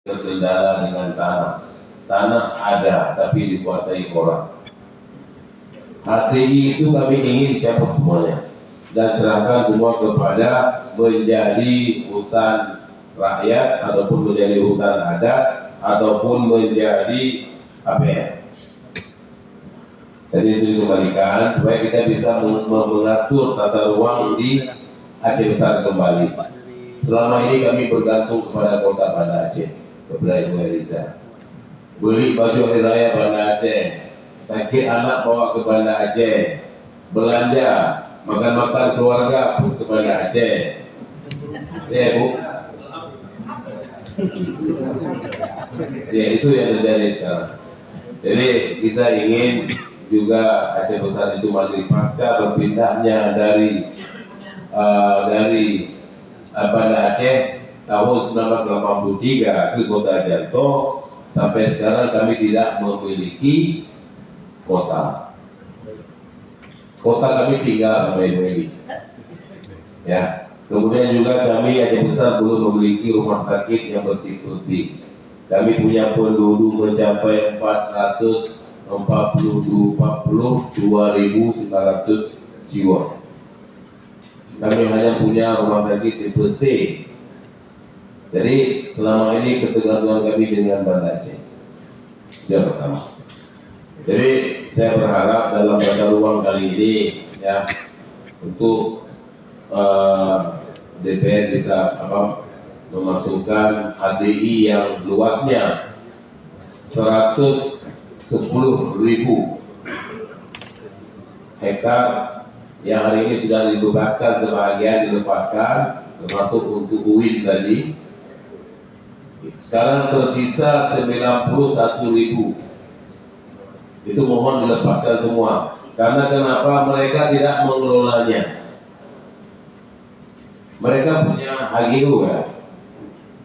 terkendala dengan tanah. Tanah ada, tapi dikuasai orang. HTI itu kami ingin dicabut semuanya dan serahkan semua kepada menjadi hutan rakyat ataupun menjadi hutan adat ataupun menjadi APR. Jadi itu dikembalikan supaya kita bisa mengatur tata ruang di Aceh Besar kembali. Selama ini kami bergantung kepada kota Banda Aceh, kepada Ibu Eliza. Beli baju hari raya Banda Aceh, sakit anak bawa ke Banda Aceh, belanja, makan-makan keluarga pun ke Banda Aceh. Ya Bu. Ya itu yang terjadi sekarang. Jadi kita ingin juga Aceh Besar itu mandiri pasca berpindahnya dari Banda Aceh tahun 1983 ke Kota Janto. Sampai sekarang kami tidak memiliki kota. Kota kami tinggal sama Ibu Eli. Ya. Kemudian juga kami Aceh Besar belum memiliki rumah sakit yang bertipe-tipe. Kami punya penduduk mencapai 442.900 jiwa. Kami hanya punya rumah sakit tipe C. Jadi selama ini ketergantungan kami dengan Banda Aceh. Yang pertama. Jadi saya berharap dalam tata ruang kali ini ya untuk DPR bisa memasukkan HDI yang luasnya 110.000 hektar yang hari ini sudah dibebaskan, sebagian dilepaskan termasuk untuk UIN tadi. Sekarang tersisa 91.000. Itu mohon dilepaskan semua. Karena kenapa? Mereka tidak mengelolanya. Mereka punya HGU ya.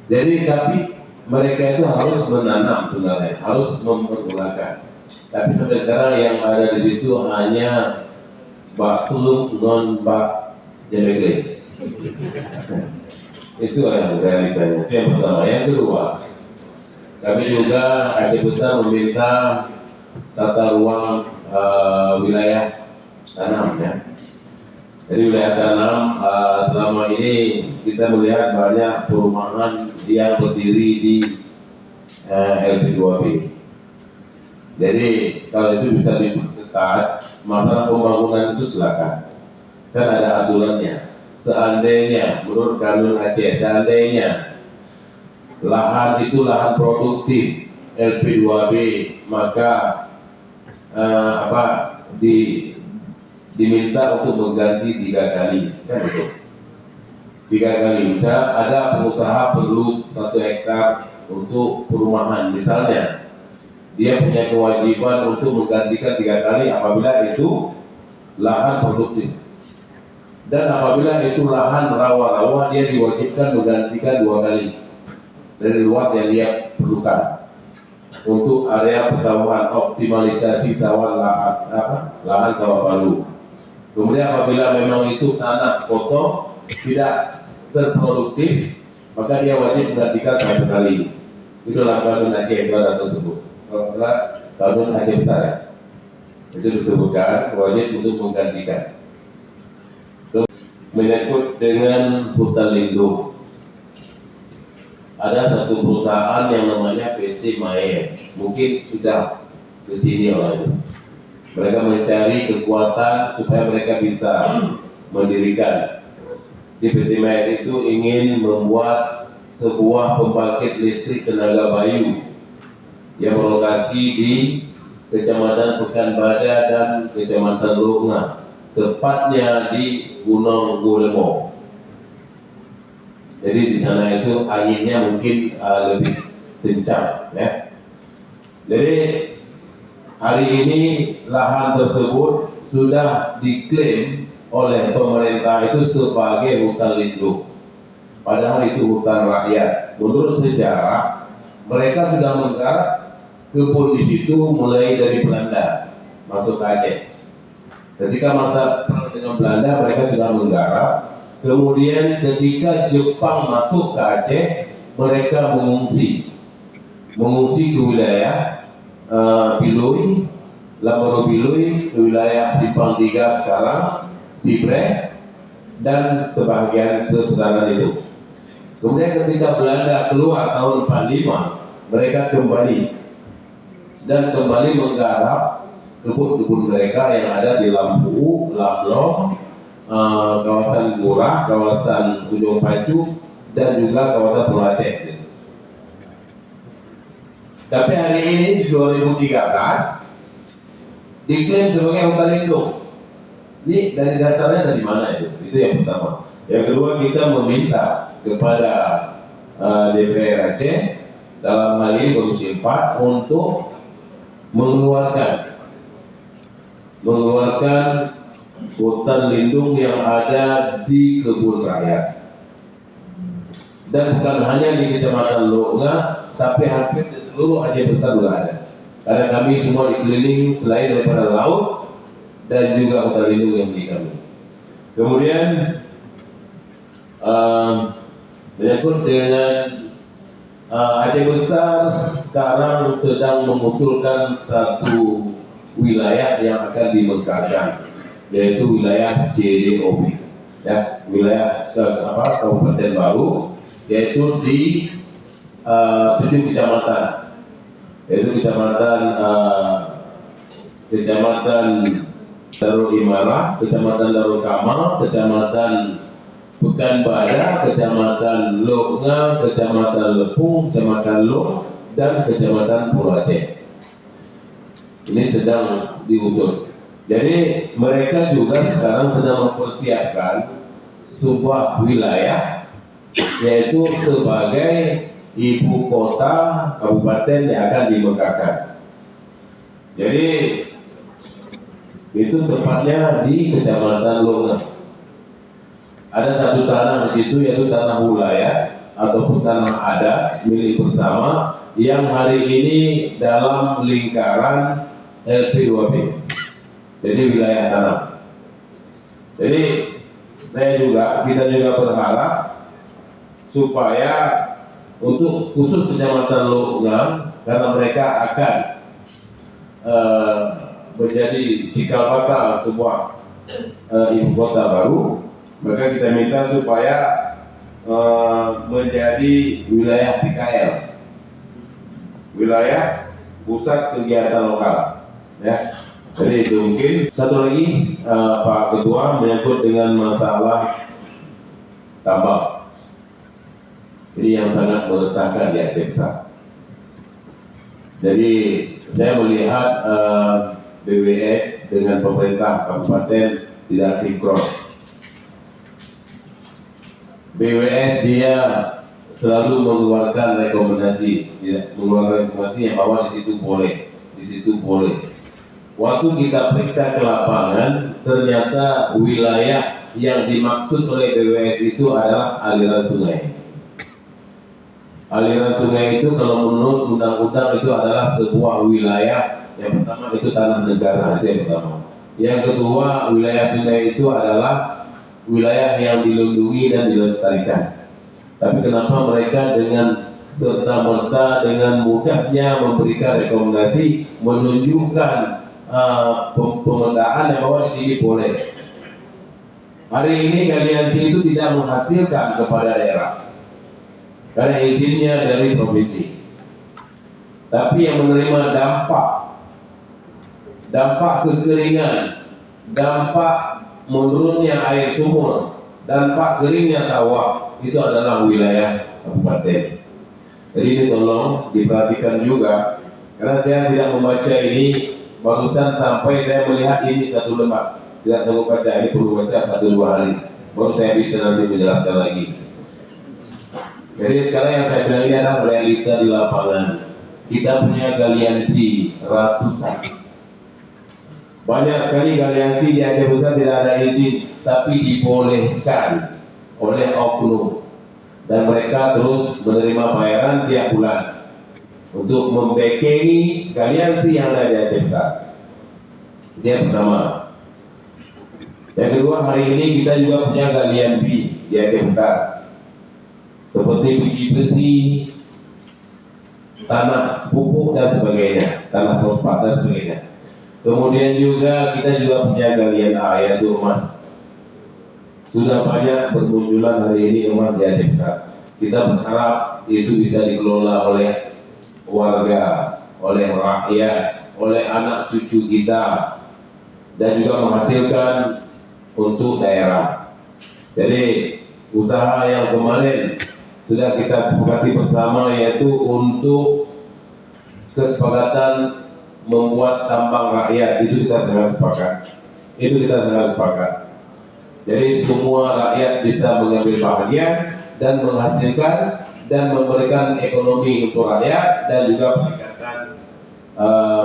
Jadi tapi mereka itu harus menanam sebenarnya, harus mempergunakan. Tapi sampai sekarang yang ada di situ hanya bak tulung non bak jemegre. Itu yang realitanya. Itu yang pertama. Yang kedua, kami juga Aceh Besar meminta tata ruang wilayah tanam ya. Jadi wilayah tanam selama ini kita melihat banyak perumahan yang berdiri di LP2B. Jadi kalau itu bisa diperketat, masalah pembangunan itu silakan. Kan ada aturannya. Seandainya menurut Kanun Aceh, seandainya lahan itu lahan produktif LP2B, maka diminta untuk mengganti 3 kali, kan itu 3 kali. Bisa ada pengusaha perlu 1 hektar untuk perumahan misalnya, dia punya kewajiban untuk menggantikan 3 kali apabila itu lahan produktif, dan apabila itu lahan rawa-rawa dia diwajibkan menggantikan 2 kali dari luas yang dia perlukan untuk area persawahan, optimalisasi sawah lahan sawah baru. Kemudian apabila memang itu tanah kosong tidak terproduktif, maka dia wajib menggantikan 1 kali. Itulah Kanun Aceh Barat tersebut. Kanun Aceh Besar ya. Itu disebutkan wajib untuk menggantikan. Menyangkut dengan hutan lindung, ada satu perusahaan yang namanya PT Maes, mungkin sudah ke sini orangnya. Mereka mencari kekuatan supaya mereka bisa mendirikan. Di PT Maes itu ingin membuat sebuah pembangkit listrik tenaga bayu yang berlokasi di Kecamatan Pekanbadak dan Kecamatan Lunga, tepatnya di Gunung Gulemo. Jadi di sana itu anginnya mungkin lebih kencang ya. Jadi hari ini lahan tersebut sudah diklaim oleh pemerintah itu sebagai hutan lindung. Padahal itu hutan rakyat. Menurut sejarah, mereka sudah menggarap kebun di situ mulai dari Belanda masuk ke Aceh. Ketika masa perang dengan Belanda, mereka sudah menggarap. Kemudian ketika Jepang masuk ke Aceh, mereka mengungsi. mengungsi ke wilayah Bilui, Lambaro Bilui, ke wilayah Simpang 3 sekarang, Sibre, dan sebagian seputaran itu. Kemudian ketika Belanda keluar tahun 45, mereka kembali menggarap kebun-kebun mereka yang ada di Lampu, Lamlong, kawasan Gurah, kawasan Ujung Pacu, dan juga kawasan Pulau Aceh. Tapi hari ini di 2013 diklaim sebagai hutan lindung. Ini dari dasarnya dari mana itu? Itu yang pertama. Yang kedua, kita meminta kepada DPR Aceh dalam hal ini Komisi 4 untuk mengeluarkan hutan lindung yang ada di kebun rakyat. Dan bukan hanya di Kecamatan Longa, tapi hampir di seluruh Aceh Besar juga ada. Karena kami semua dikeliling selain daripada laut dan juga hutan lindung yang di kami. Kemudian menyangkut dengan Aceh Besar sekarang sedang mengusulkan satu wilayah yang akan dimegahkan, yaitu wilayah CDOB, ya, wilayah Kabupaten Baru, yaitu di 7 kecamatan, yaitu kecamatan Darul Imarah, kecamatan Darul Kamal, kecamatan Pekanbadak, kecamatan Longa, kecamatan Lepung, kecamatan Long, dan kecamatan Pulau Aceh. Ini sedang diusut. Jadi mereka juga sekarang sedang mempersiapkan sebuah wilayah, yaitu sebagai ibu kota kabupaten yang akan dimegahkan. Jadi itu tepatnya di Kecamatan Longa. Ada satu tanah di situ, yaitu tanah wilayah ataupun tanah adat milik bersama yang hari ini dalam lingkaran LP2B. Jadi wilayah tanah. Jadi kita juga berharap supaya untuk khusus Kecamatan Longa, karena mereka akan menjadi cikal bakal sebuah ibu kota baru, maka kita minta supaya menjadi wilayah PKL, wilayah pusat kegiatan lokal, ya. Jadi itu mungkin. Satu lagi Pak Ketua, menyangkut dengan masalah tambang. Ini yang sangat meresahkan di Aceh Besar. Jadi saya melihat BWS dengan pemerintah kabupaten tidak sinkron. BWS dia selalu mengeluarkan rekomendasi yang bahwa di situ boleh. Waktu kita periksa ke lapangan, ternyata wilayah yang dimaksud oleh BWS itu adalah aliran sungai. Aliran sungai itu kalau menurut undang-undang itu adalah sebuah wilayah. Yang pertama itu tanah negara, itu yang pertama. Yang kedua, wilayah sungai itu adalah wilayah yang dilindungi dan dilestarikan. Tapi kenapa mereka dengan serta-merta dengan mudahnya memberikan rekomendasi, menunjukkan pemetaan yang bahwa di sini boleh. Hari ini aliansi itu tidak menghasilkan kepada daerah karena izinnya dari provinsi, tapi yang menerima dampak kekeringan, dampak menurunnya air sumur, dampak keringnya sawah, itu adalah wilayah kabupaten. Jadi ini tolong diperhatikan juga, karena saya tidak membaca ini. Barusan sampai saya melihat ini satu lembar, tidak sanggup baca, ini perlu baca 1-2 hari, baru saya bisa nanti menjelaskan lagi. Jadi sekarang yang saya bilang ini adalah realita di lapangan. Kita punya galiansi ratusan, banyak sekali galiansi di Aceh Besar tidak ada izin, tapi dibolehkan oleh oknum, dan mereka terus menerima bayaran tiap bulan untuk membekengi galiansi yang ada di Aceh Besar. Itu yang pertama. Yang kedua, hari ini kita juga punya galian B di Aceh Besar, seperti biji besi, tanah pupuk dan sebagainya, tanah fosfat dan sebagainya. Kemudian juga kita juga punya galian A, yaitu emas. Sudah banyak bermunculan hari ini emas di Aceh Besar. Kita berharap itu bisa dikelola oleh warga, oleh rakyat, oleh anak cucu kita, dan juga menghasilkan untuk daerah. Jadi usaha yang kemarin sudah kita sepakati bersama, yaitu untuk kesepakatan membuat tambang rakyat, itu kita sangat sepakat. Jadi semua rakyat bisa mengambil bahagian dan menghasilkan dan memberikan ekonomi untuk rakyat dan juga meningkatkan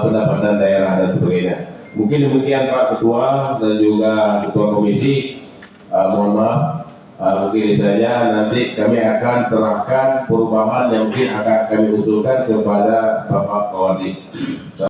pendapatan daerah dan sebagainya. Mungkin demikian Pak Ketua dan juga Ketua Komisi. Mohon maaf, mungkin saja nanti kami akan serahkan perubahan yang mungkin akan kami usulkan kepada Bapak Kawadi.